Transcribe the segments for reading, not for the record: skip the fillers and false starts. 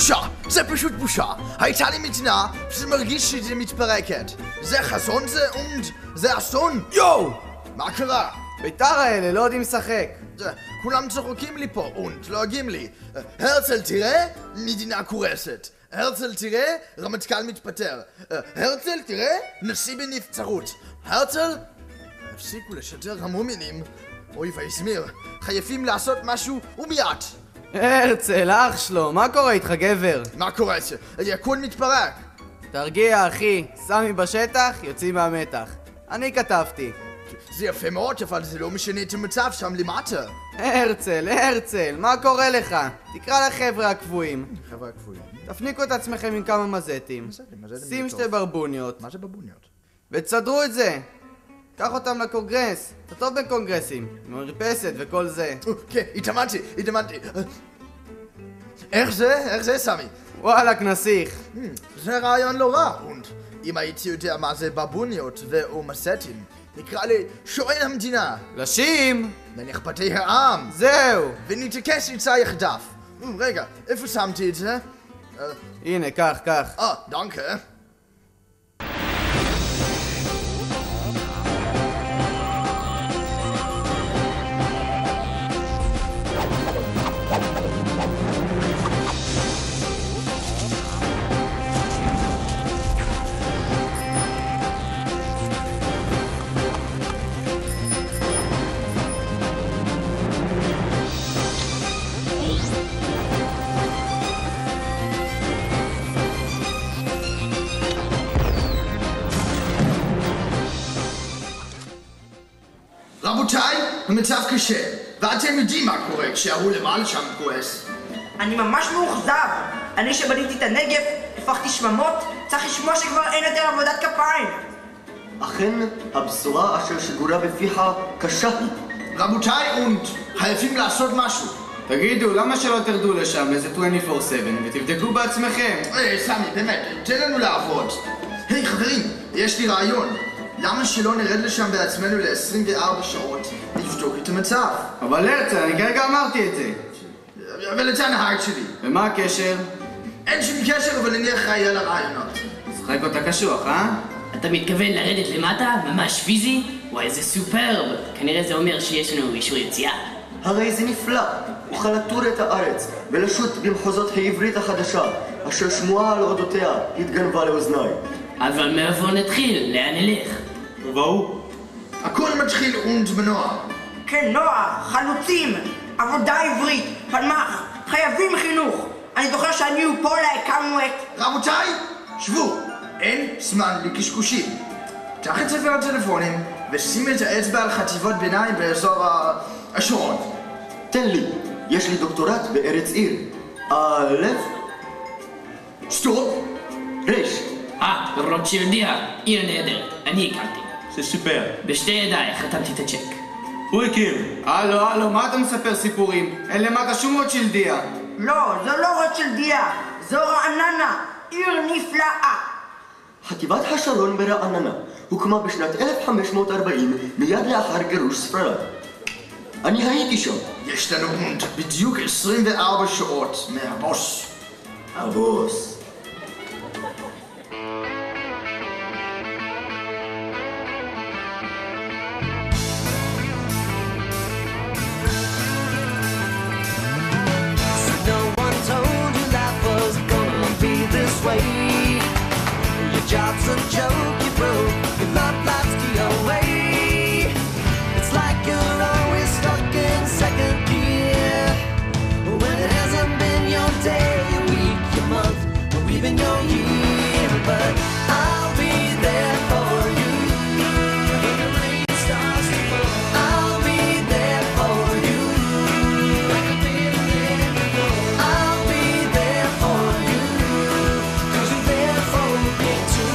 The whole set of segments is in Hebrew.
בושה! זה פשוט בושה! הייתה לי מדינה שמרגיש שזה מתפרקת. זה חזון זה זה אסון! יואו! מה קרה? ביתר האלה לא יודעים לשחק. כולם צוחקים לי פה, לועגים לי. הרצל תראה, מדינה קורסת. הרצל תראה, רמטכ"ל מתפטר. הרצל תראה, נשיא בנבצרות. הרצל, הפסיקו לשדר המומינים. אוי ויסמיר, חייבים לעשות משהו ומיד. הרצל, אח שלו, מה קורה איתך גבר? מה קורה? הכל מתפרק. תרגיע אחי, סמי בשטח, יוצאים מהמתח. אני כתבתי. זה יפה מאוד, אבל זה לא משנה את המצב שם למטה. הרצל, מה קורה לך? תקרא לחבר'ה הקבועים. חבר'ה הקבועים? תפניקו את עצמכם עם כמה מזטים. שים שתי ברבוניות. מה זה ברבוניות? ותסדרו את זה. קח אותם לקונגרס. אתה טוב בקונגרסים. עם מרפסת וכל זה. כן, התאמנתי. איך זה, סמי? וואלק נסיך. זה רעיון לא רע. אם הייתי יודע מה זה ברבוניות ומסטים, נקרא לי שואל המדינה. לשים! לנכבדי העם. זהו! ונתעקש יצא יחדיו. רגע, איפה שמתי את זה? הנה, קח. דנקה. רבותיי, המצב קשה, ואתם יודעים מה קורה כשההוא למעלה שם כועס. אני ממש מאוכזב. אני שבניתי את הנגב, הפכתי שממות, צריך לשמוע שכבר אין יותר עבודת כפיים. אכן, הבשורה אשר שגורה בפיך קשה היא. רבותיי, חייבים לעשות משהו. תגידו, למה שלא תרדו לשם איזה 24/7 ותבדקו בעצמכם? סמי, באמת, תן לנו לעבוד. היי חברים, יש לי רעיון. למה שלא נרד לשם בעצמנו ל-24 שעות לבדוק את המצב? אבל הרצל, אני כרגע אמרתי את זה. אבל את זה הנהג שלי. ומה הקשר? אין שום קשר, אבל אני אחראי על הרעיונות. שחק אותה קשוח, אתה מתכוון לרדת למטה? ממש פיזי? וואי, זה סופרב. כנראה זה אומר שיש לנו אישור יציאה. הרי זה נפלא. אוכל לטור את הארץ ולשוט במחוזות העברית החדשה, אשר שמועה על אודותיה התגנבה לאוזניי. אבל מאיפה נתחיל? לאן נלך? ובואו. הכל מתחיל בנוער. כן, נוער, חלוצים, עבודה עברית, פלמח, חייבים חינוך. אני זוכר שאני ופולה הקמנו את... רבותיי, שבו. אין זמן לקשקושים. קח את ספר הטלפונים ושים את האצבע על חטיבות ביניים באזור השעון. תן לי, יש לי דוקטורט בארץ עיר. א' סטופ. רש. רוטשילדיה, עיר נהדרת, אני הקמתי. זה סופר. בשתי ידיי חתמתי את הצ'ק. הוא הכיר. הלו, מה אתה מספר סיפורים? אין למטה שום רוטשילדיה. לא, זו לא רוטשילדיה, זו רעננה, עיר נפלאה. חטיבת השרון ברעננה הוקמה בשנת 1540 מיד לאחר גירוש ספרד. אני הייתי שם. יש לנו בדיוק 24 שעות מהבוס. הבוס. Job's a joke, you broke, your love life's the away. It's like you're always stuck in second gear, when it hasn't been your day, your week, your month, or even your year. But I'll be there for you when the rain starts to fall. I'll be there for you like I've been there before. I'll be there for you 'cause you're there for me too.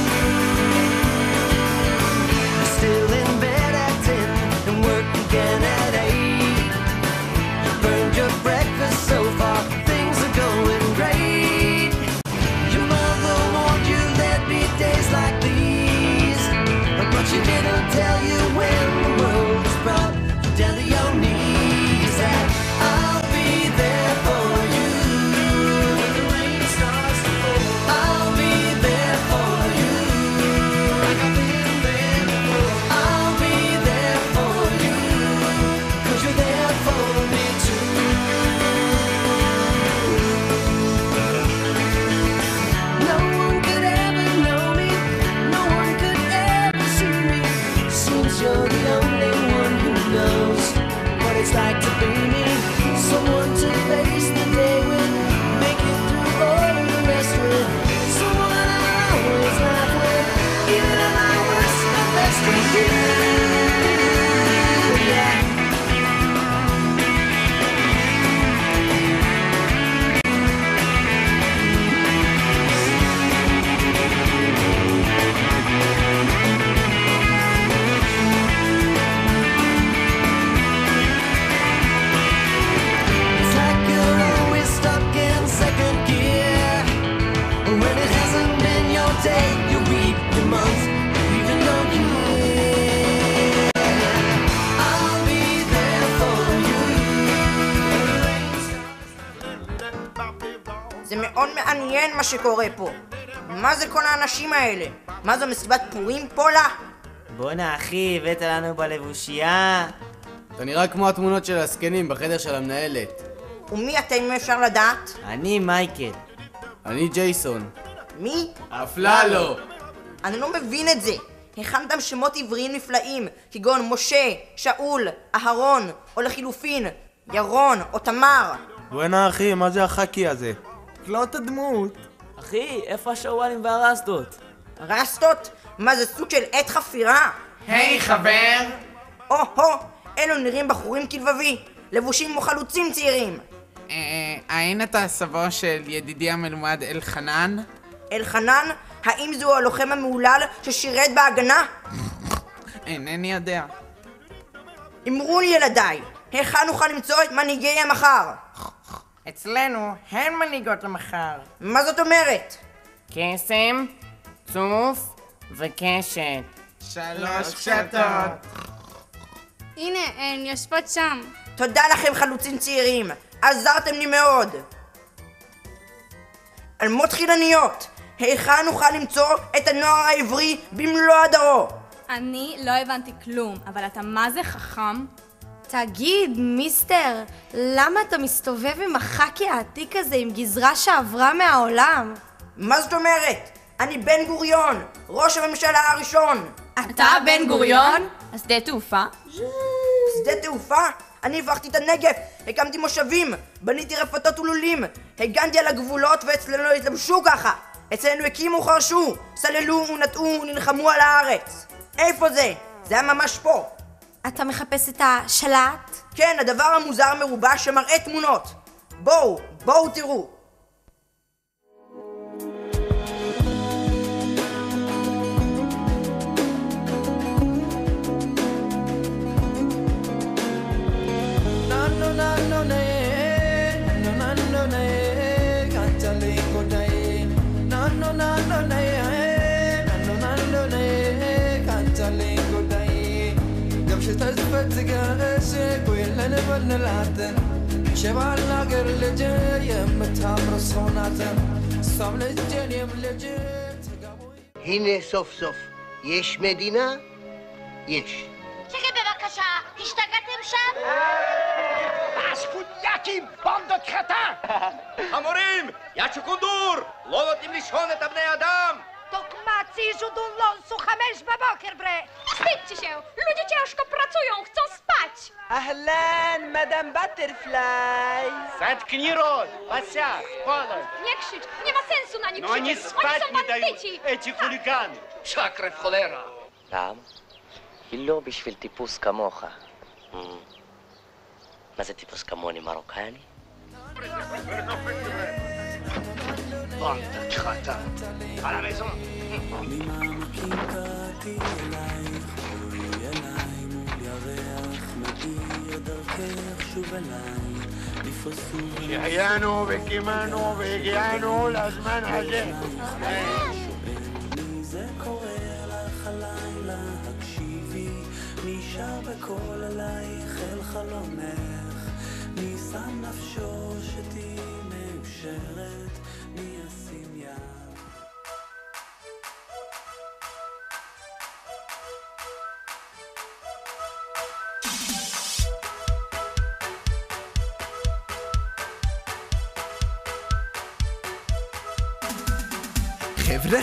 זה מאוד מעניין מה שקורה פה. מה זה כל האנשים האלה? מה זו מסיבת פורים פולה? בואנה אחי, הבאת לנו בלבושייה. אתה נראה כמו התמונות של הסקנים בחדר של המנהלת. ומי אתם אם אפשר לדעת? אני מייקל. אני ג'ייסון. מי? אפללו. אני לא מבין את זה. הכנתם שמות עבריים נפלאים, כגון משה, שאול, אהרון, או לחילופין, ירון או תמר. בואנה אחי, מה זה החכי הזה? קלוט הדמות. אחי, איפה השואלים והרסטות? רסטות? מה זה סוג של עת חפירה? היי חבר! או-הו, אלו נראים בחורים כלבבי, לבושים כמו חלוצים צעירים. האם אתה סבו של ידידי המלומד אלחנן? אלחנן? האם זהו הלוחם המהולל ששירת בהגנה? אינני יודע. אמרו לי ילדיי, היכן נוכל למצוא את מנהיגי המחר? אצלנו הן מנהיגות למחר. מה זאת אומרת? קסם, צוף וקשת. 3 קשתות. הנה, הן יושבות שם. תודה לכם חלוצים צעירים, עזרתם לי מאוד. אלמות חילניות, היכן נוכל למצוא את הנוער העברי במלוא הדרו? אני לא הבנתי כלום, אבל אתה מה זה חכם? תגיד, מיסטר, למה אתה מסתובב עם החכי העתיק הזה עם גזרה שעברה מהעולם? מה זאת אומרת? אני בן גוריון, ראש הממשלה הראשון. אתה בן גוריון? השדה תעופה? שדה תעופה? אני הפכתי את הנגב, הקמתי מושבים, בניתי רפתות ולולים, הגנתי על הגבולות ואצלנו לא התלבשו ככה. אצלנו הקימו חרשו, סללו ונטעו ונלחמו על הארץ. איפה זה? זה היה ממש פה. אתה מחפש את השלט? כן, הדבר המוזר מרובע שמראה תמונות. בואו תראו. הנה סוף סוף, יש מדינה? יש. שקט בבקשה, השתגעתם שם? הספוניאקים, בונדות חטא! חמורים, יצ'ו קונדור! לא נותנים לישון את הבני אדם! Tokmacy żudulonsu 5 בבוקר bre! Wstydźcie się! Ludzie ciężko pracują, chcą spać! אהלן, מדאם בטרפליי! Zatknij rot! Pasiak, полой! Nie krzycz! Nie ma sensu na nich Но они krzyczeć! спать Oni не są дают, bandyci! эти хулиганы! Шакры в холера! למה? היא לא בשביל טיפוס כמוך. מה זה טיפוס כמוני, מרוקני? בונדות חטא! על המזון! שהחיינו וקימנו והגיענו לזמן הזה. זה קורא לך הלילה, הקשיבי, מי שר בקול עלייך אל חלומך, מי שם נפשו שתהי מאושרת, מי ישים יד. חבר'ה,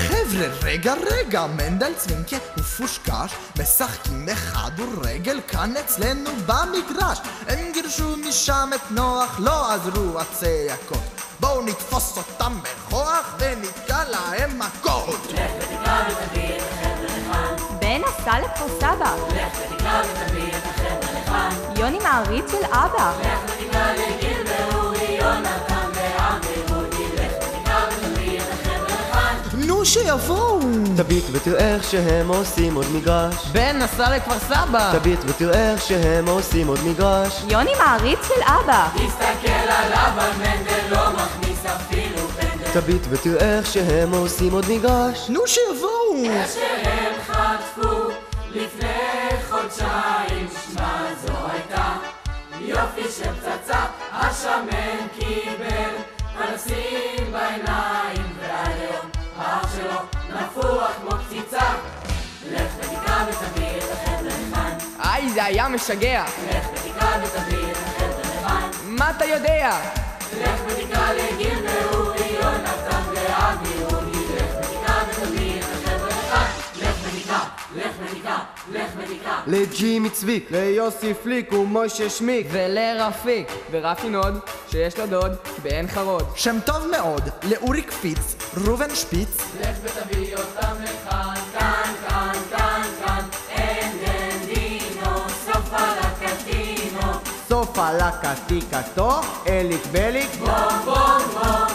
רגע, מנדל צבינקה ופושקש משחקים בכדורגל כאן אצלנו במגרש. הם גירשו משם את נוח, לא עזרו הצעקות. בואו נתפוס אותם בכוח ונתקע להם מכות. לך ותקרא ותביא את החבר'ה לכאן. בן עשה לכפר סבא. לך ותקרא ותביא את החבר'ה לכאן. יוני מעריץ של אבא. לך ותקרא לגיל ואורי, יונתן ועמי רודי. לך ותקרא ותביא את החבר'ה לכאן. נו שיבואו. תביט ותראה איך שהם עושים עוד מגרש. בן נסע לכפר סבא. תביט ותראה איך שהם עושים עוד מגרש. יוני מעריץ של אבא. תסתכל עליו על מנדל לא מכניס אפילו פנדל. תביט ותראה איך שהם עושים עוד מגרש. נו שיבואו. איך שהם חטפו לפני חודשיים, שמע זו הייתה יופי של פצצה, השמן קיבל פנסים זה היה משגע. לך ותקרא ותביא את החבר'ה לבן. מה אתה יודע? לך ותקרא לגיל ואורי יונתן ואבי רוני. לך ותקרא ותביא את החבר'ה לבן. לך ותקרא, לך ותקרא, לך ותקרא. לג'ימי צביק, ליוסי פליק ומוישה שמיק ולרפיק, ורפי נוד שיש לו דוד בעין חרוד. שם טוב מאוד לאורי קפיץ, רובן שפיץ. לך ותביא אותם לכאן, כאן, כאן, כאן, כאן. אין דינו, סופה לקטינו. סופה לקטיקתו, אליק בליק בום בום בום.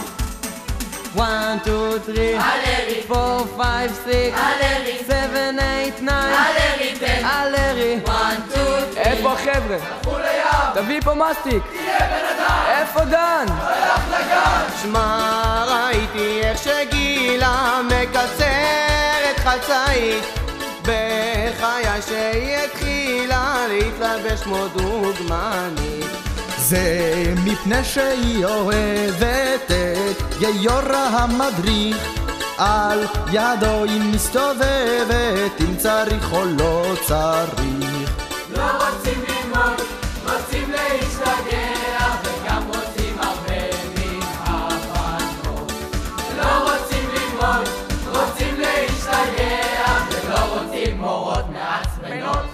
1, 2, 3 הלרי 4, 5, 6 הלרי 7, 8, 9 הלרי 10 הלרי 1, 2, 3 איפה החבר'ה? הלכו לים. תביא פה מסטיק. תהיה בן אדם. איפה דן? הלך לגן. שמע ראיתי איך שגילה מקצרת חצאית בחיי שהיא התחילה להתלבש כמו דוגמנית. זה מפני שהיא אוהבת את יאיורה המדריך, על ידו היא מסתובבת אם צריך או לא צריך. לא רוצים ללמוד, רוצים להשתגע וגם רוצים הרבה מן הבנות. לא רוצים ללמוד, רוצים להשתגע ולא רוצים מורות מעצבנות.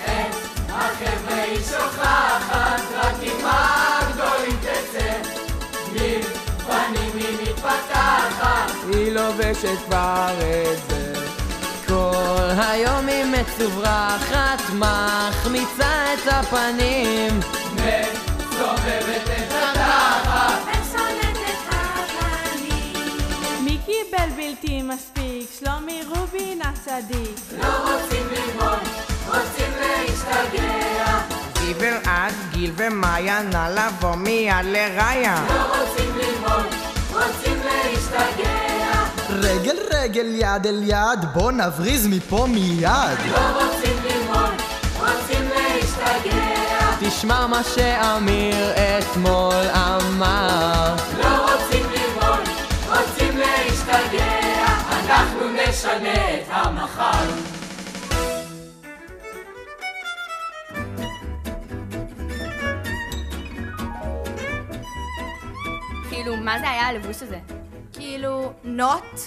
את החבר'ה היא שוכחת, רק עם הגדולים תצא, מלפנים היא מתפתחת. היא לובשת כבר את זה. כל היום היא מצוברחת, מחמיצה את הפנים, מסובבת את התחת, ושונאת את הפנים. מי קיבל בלתי מספיק? שלומי רובין הצדיק. לא רוצים ללמוד, רוצים להשתגע. זיו אלעד, גיל ומאיה, נא לבוא מיד לראיה. לא רוצים ללמוד, רוצים להשתגע. רגל רגל יד אל יד, בוא נבריז מפה מיד. לא רוצים ללמוד, רוצים להשתגע. תשמע מה שאמיר אתמול אמר. לא רוצים ללמוד, רוצים להשתגע. אנחנו נשנה את המחר. כאילו, מה זה היה הלבוש הזה? כאילו, נוט?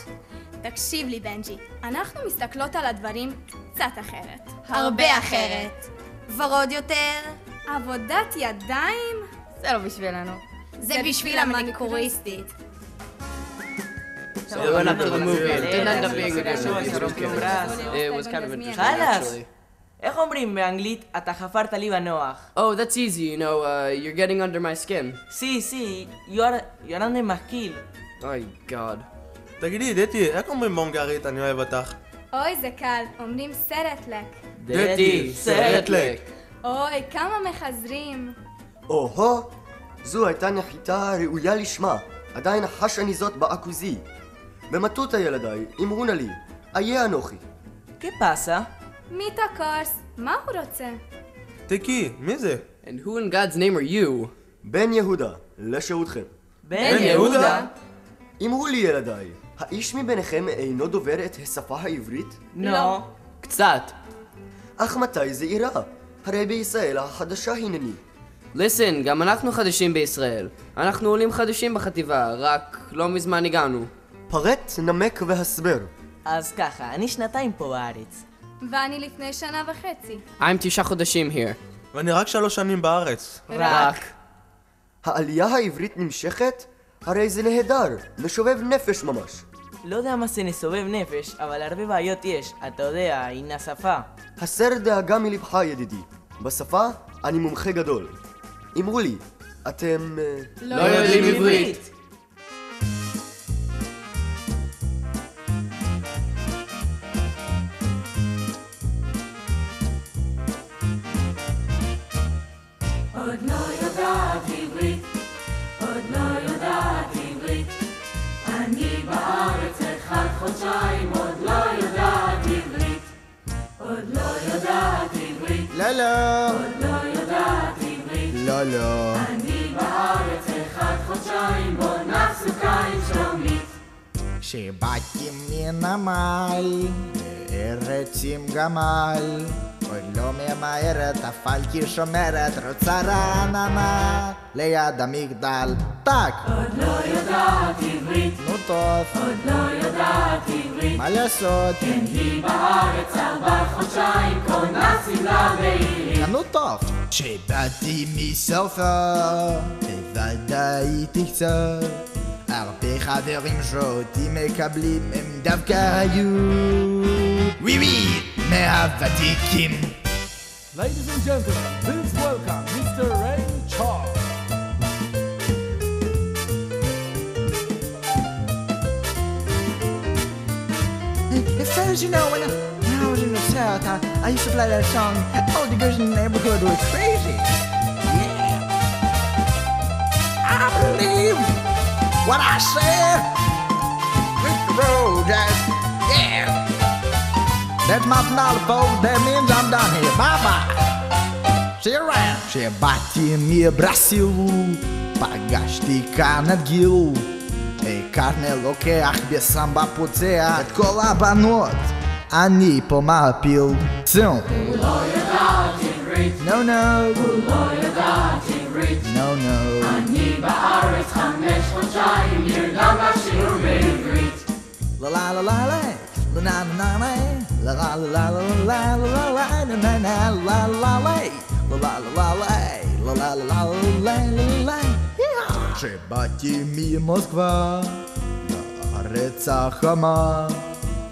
תקשיב לי, בנג'י. אנחנו מסתכלות על הדברים קצת אחרת. הרבה אחרת. ורוד יותר? עבודת ידיים? זה לא בשבילנו. זה בשביל המניקוריסטית. איך אומרים באנגלית, אתה חפרת לי בנוח? Oh, that's easy, you know, you're getting under my skin. Sí, you're under my skin. אוי, גאד. תגידי, דתי, איך אומרים בהונגרית אני אוהב אותך? אוי, זה קל. אומרים סרטלק. דתי, סרטלק. אוי, כמה מחזרים. או-הו, זו הייתה נחיתה ראויה לשמה. עדיין חש אני זאת באקוזי. במטותא ילדיי, אמרו נא לי, איה אנוכי. ¿Qué pasa? מיטה קורס, מה הוא רוצה? תקי, מי זה? And who in God's name are you? בן יהודה, לשירותכם. בן יהודה? אמרו לי ילדיי, האיש מביניכם אינו דובר את השפה העברית? לא. קצת. אך מתי זה אירע? הרי בישראל החדשה הנני. Listen, גם אנחנו חדשים בישראל. אנחנו עולים חדשים בחטיבה, רק לא מזמן הגענו. פרט, נמק והסבר. אז ככה, אני שנתיים פה בארץ. ואני לפני 1.5 שנה. I'm 9 חודשים here. ואני רק 3 שנים בארץ. רק. העלייה העברית נמשכת? הרי זה נהדר, משובב נפש ממש. לא יודע מה זה נסובב נפש, אבל הרבה בעיות יש, אתה יודע, הנה השפה. הסר דאגה מלבך ידידי. בשפה אני מומחה גדול. אמרו לי, אתם... לא יודעים עברית. עוד לא יודעת עברית, עוד לא יודעת עברית. אני בארץ 1 חודשיים, עוד לא יודעת עברית. עוד לא יודעת עברית. לא לא. עוד לא יודעת עברית. לא לא. אני בארץ 1 חודשיים, בוא נסוכה עם שלומית. כשבאתי מן הנמל, בארץ עם גמל, עוד לא ממהרת, אף על כי שומרת, רוצה רעננה ליד המגדל. טק! עוד לא יודעת עברית, נו טוב. עוד לא יודעת עברית, מה לעשות? כן היא בארץ 4 חודשיים, קונה שמלה בעברית. נו טוב. כשבאתי מסופר, בוודאי תקצר, הרבה חברים שאותי מקבלים הם דווקא היו ווי ווי מהוותיקים. Ladies and gentlemen, please welcome Mr. Ray Charles. Fellas, you know, when I was in the South, I used to play that song. All the girls in the neighborhood were crazy. Yeah. I believe what I said. With the road, yeah. That's my finale, folks. That means I'm done here. Bye-bye. See you around. כשבאתי מברסיל, פגשתי כאן את גיל. קרנל לוקח בסמבה פוצע את כל הבנות, אני פה מעפיל. צום. הוא לא יודעת עברית, No, no. הוא לא יודעת עברית, No, no. אני בארץ 5 חודשיים, נרדם בשיעור בעברית. La la la la la, la na na na la la la la la la la la la la la la la la. כשבאתי ממוסקבה לארץ החמה,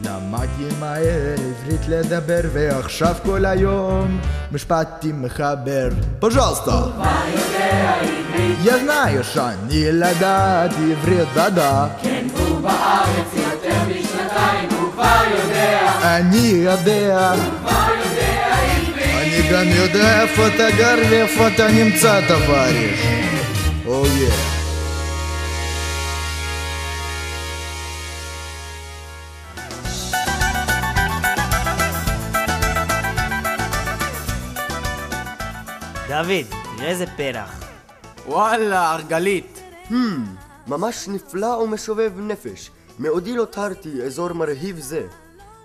למדתי מהר עברית לדבר, ועכשיו כל היום משפטים מחבר. פז'לסטה. הוא כבר יודע עברית, Я знаю, שאני לדעת עברית דדה. כן הוא בארץ יותר משנתיים, הוא כבר יודע, אני יודע, הוא כבר יודע עברית. אני גם יודע איפה אתה גר ואיפה אתה נמצא, תוואריש. Oh yeah. דוד, תראה איזה פרח. וואלה, ארגלית. ממש נפלא ומשובב נפש. מעודי לא תרתי אזור מרהיב זה.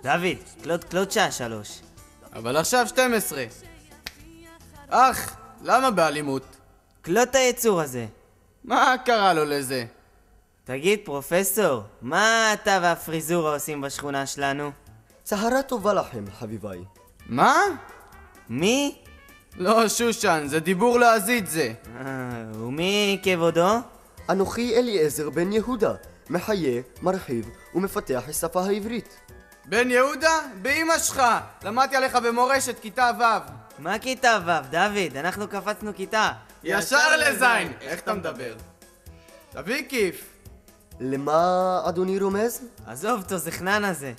דוד, קלוט שעה 3. אבל עכשיו 12. אך, למה באלימות? קלוט היצור הזה. מה קרה לו לזה? תגיד, פרופסור, מה אתה והפריזורה עושים בשכונה שלנו? צהרה טובה לכם, חביביי. מה? מי? לא, שושן, זה דיבור לעזית זה. ומי כבודו? אנוכי אליעזר בן יהודה, מחיה, מרחיב ומפתח השפה העברית. בן יהודה? באמא שלך! למדתי עליך במורשת כיתה ו'. מה כיתה ו', דוד? אנחנו קפצנו כיתה. ישר לזין! איך אתה מדבר? תביא כיף. למה אדוני רומז? עזוב אותו זכנן הזה.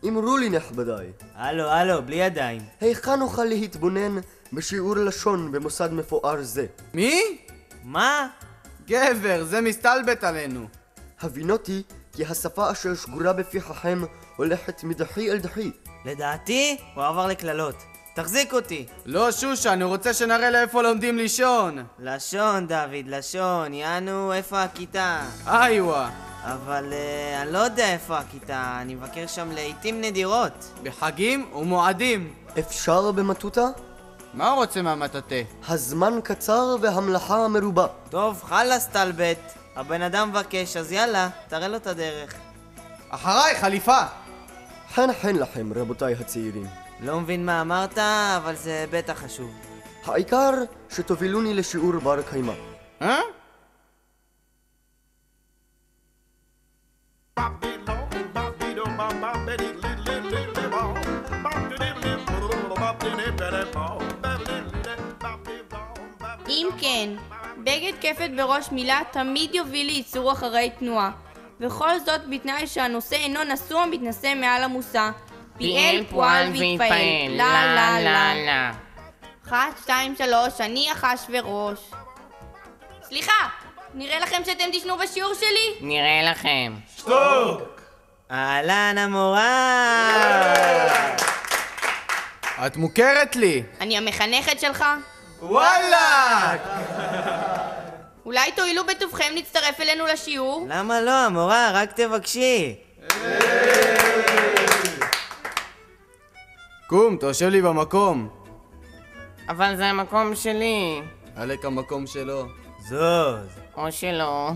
אמרו לי נכבדיי. הלו, בלי ידיים. היכן נוכל להתבונן בשיעור לשון במוסד מפואר זה? מי? מה? גבר, זה מסתלבט עלינו. הבינותי כי השפה אשר שגורה בפיככם הולכת מדחי אל דחי. לדעתי, הוא עבר לקללות. תחזיק אותי. לא, שושן, הוא רוצה שנראה לאיפה לומדים לישון. לשון, דוד, לשון. יענו, איפה הכיתה? איווה. אבל אני לא יודע איפה הכיתה. אני מבקר שם לעיתים נדירות. בחגים ומועדים. אפשר במטוטה? מה הוא רוצה מהמטאטה? הזמן קצר והמלאכה מרובה. טוב, חלאס תלבט. הבן אדם מבקש, אז יאללה, תראה לו את הדרך. אחריי, חליפה! חן לכם, רבותיי הצעירים. לא מבין מה אמרת, אבל זה בטח חשוב. העיקר שתובילוני לשיעור בר קיימא. אם כן, בגד כפת בראש מילה תמיד יוביל לייצור אחרי תנועה, וכל זאת בתנאי שהנושא אינו נשוא המתנשא מעל המושא. פיאל, פועל והתפעל. לה לה לה לה. 1, 2, 3, אני אחשוורוש. סליחה, נראה לכם שאתם תשנו בשיעור שלי? נראה לכם. שתוק! אהלן המורה! את מוכרת לי. אני המחנכת שלך? וואלה! אולי תואילו בטובכם להצטרף אלינו לשיעור? למה לא, המורה? רק תבקשי. קום, תושב לי במקום. אבל זה המקום שלי. עלק המקום שלו. זוז. או שלא.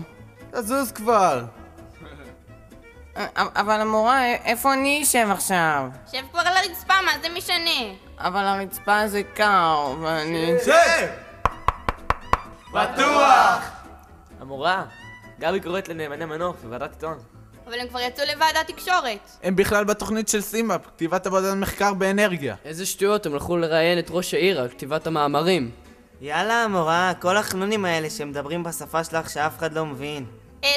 תזוז כבר. אבל המורה, איפה אני אשב עכשיו? שב כבר על הרצפה, מה זה משנה? אבל הרצפה זה קר, ואני... שב! בטוח! המורה, גבי קוראת לנאמני מנוף בוועדת עיתון. אבל הם כבר יצאו לוועדת תקשורת. הם בכלל בתוכנית של סימאפ, כתיבת עבודת מחקר באנרגיה. איזה שטויות, הם הלכו לראיין את ראש העיר על כתיבת המאמרים. יאללה, המורה, כל החנונים האלה שמדברים בשפה שלך שאף אחד לא מבין.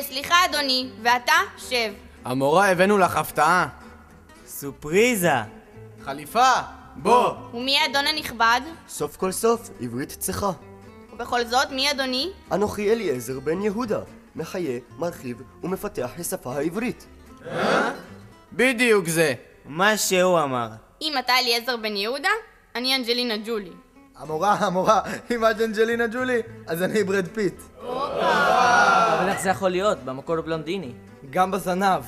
סליחה אדוני, ואתה? שב. המורה, הבאנו לך הפתעה. סופריזה. חליפה, בוא. ומי האדון הנכבד? סוף כל סוף, עברית צחה. ובכל זאת, מי אדוני? אנוכי אליעזר בן יהודה, מחיה, מרחיב ומפתח השפה העברית. בדיוק זה. מה שהוא אמר. אם אתה אליעזר בן יהודה, אני אנג'לינה ג'ולי. המורה, אם את אנג'לינה ג'ולי, אז אני ברד פיט. אבל איך זה יכול להיות? במקור בלונדיני. גם בזנב.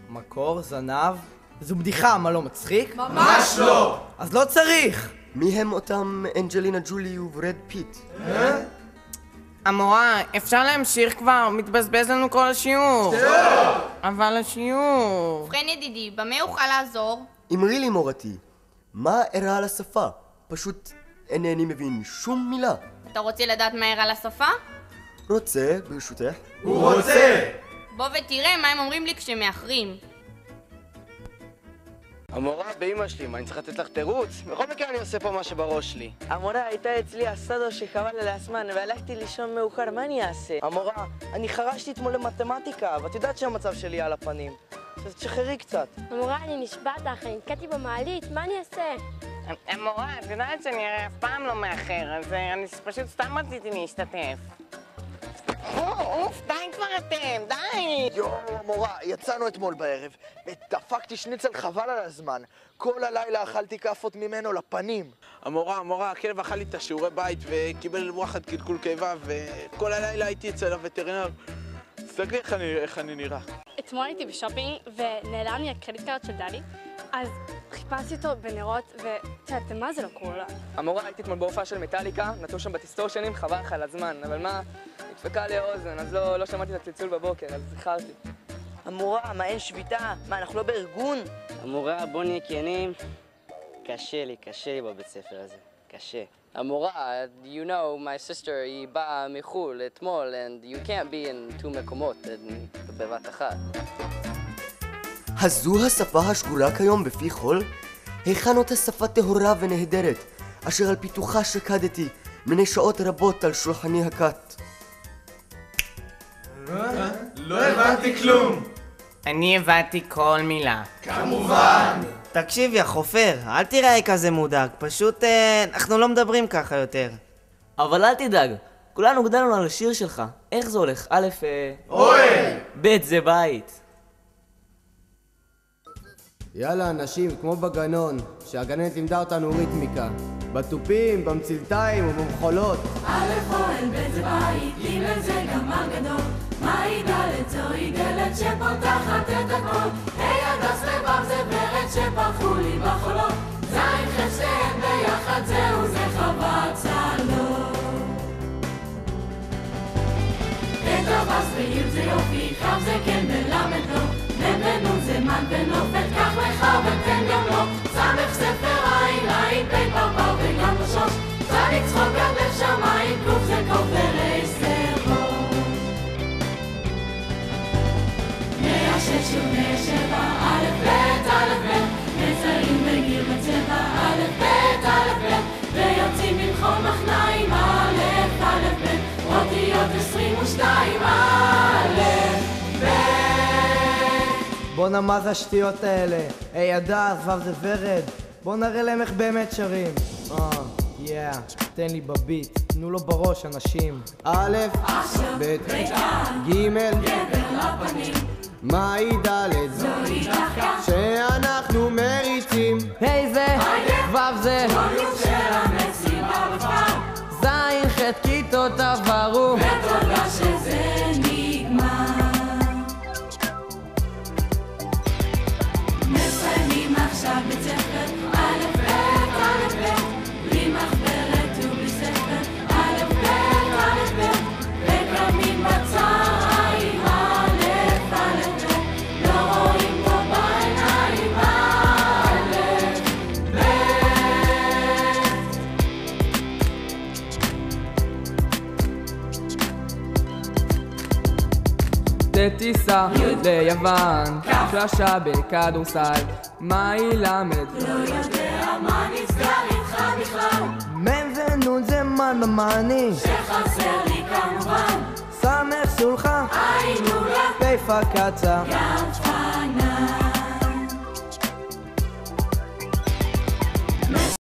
מקור, זנב? זו בדיחה, מה לא מצחיק? ממש לא! אז לא צריך! מי הם אותם אנג'לינה ג'ולי וברד פיט? המורה, אפשר להמשיך כבר? מתבזבז לנו כל השיעור. אבל השיעור... ובכן ידידי, במה אוכל לעזור? אמרי לי מורתי, מה אירע על השפה? פשוט אינני מבין שום מילה. אתה רוצה לדעת מה אירע לשפה? רוצה, ברשותך. הוא רוצה! בוא ותראה מה הם אומרים לי כשמאחרים. המורה באמא שלי, מה אני צריך לתת לך תירוץ? בכל מקרה אני עושה פה מה שבראש שלי. המורה הייתה אצלי הסדו שחבל על הזמן והלכתי לישון מאוחר, מה אני אעשה? המורה, אני חרשתי אתמול למתמטיקה, ואת יודעת שהמצב שלי על הפנים. אז תשחררי קצת. המורה, אני נשבעת לך, אני נתקעתי במעלית, מה אני אעשה? המורה, את יודעת שאני הרי אף פעם לא מאחר, אז אני פשוט סתם רציתי להשתתף. אוף, די כבר אתם, די! יואו, המורה, יצאנו אתמול בערב, ודפקתי שניצל חבל על הזמן. כל הלילה אכלתי כאפות ממנו לפנים. המורה, הכלב אכל לי את השיעורי בית וקיבל וואחד קלקול קיבה, וכל הלילה הייתי אצל הווטרינר. תסתכלי איך אני נראה. אתמול הייתי בשופינג ונעלם לי הקרדיט קארד של דדי, אז חיפשתי אותו בנרות ותראה, מה זה לא קורה? המורה, הייתי אתמול בהופעה של מטליקה, נתנו שם בדיסטורשנים, חבל לך על הזמן, אבל מה, נדפקה לי האוזן, אז לא שמעתי את הצלצול בבוקר, אז זכרתי. המורה, מה אין שביתה? מה, אנחנו לא בארגון? המורה, בוא נהיה כנים. קשה לי בבית ספר הזה, קשה. המורה, you know, my sister, היא באה מחול אתמול, and you can't be in 2 מקומות בבת אחת. הזו השפה השגורה כיום בפי חול? היכן אותה שפה טהורה ונהדרת, אשר על פיתוחה שקדתי מני שעות רבות על שולחני הקט. לא הבנתי כלום. אני הבנתי כל מילה. כמובן. תקשיב יא חופר, אל תיראה כזה מודאג, פשוט אנחנו לא מדברים ככה יותר. אבל אל תדאג, כולנו גדלנו על השיר שלך. איך זה הולך? א', אוהל! ב' זה בית. יאללה, אנשים, כמו בגנון, שהגננת לימדה אותנו ריתמיקה. בתופים, במצלתיים ובמחולות. א' אוהל, ב' זה בית, ג' זה גמר גדול. מהי ד' זוהי דלת שפותחת את הכל. ה' הדס לבב זה ורד שפרחו לי בחולות. ז' ח' שתיהן ביחד זהו זה חוות צלות. ט' אבס וי' זה יופי, כ' זה כן ולמד לא. נ' זה מן ונופת, קח לך ותן גם לו. ס' ספר עין, פ' פרפר וגם בשוש. צדיק צחוק עד לב שמיים, ק' זה קוף ורסרות. 106 ו-107, א' ב', נצאים בגיר בצבע, א' ב', ויוצאים במחול מחניים, א' ב', אותיות 22, א' ב'. בואנה, מה זה השטויות האלה? היי הדס, ו' זה ורד. בוא נראה להם איך באמת שרים. תן לי בביט, תנו לו בראש אנשים. א', ב', ג', מהי ד' זוהי דחקה שאנחנו מריצים. היי זה, ו' זה רוניום של המסיבה בפעם. ז' ח' כיתות עברו ותודה שזה נגמר. מסיימים עכשיו בית ספר, א' ב', בלי מחבוא יוצאת טיסה ליוון, שלשה בכדורסל, מה ילמד? לא יודע מה נסגר איתך בכלל, מם ונון זה מן במעני, שחסר לי כמובן, סמך סולחה, עין נולה, פי פקצה, ים פנה.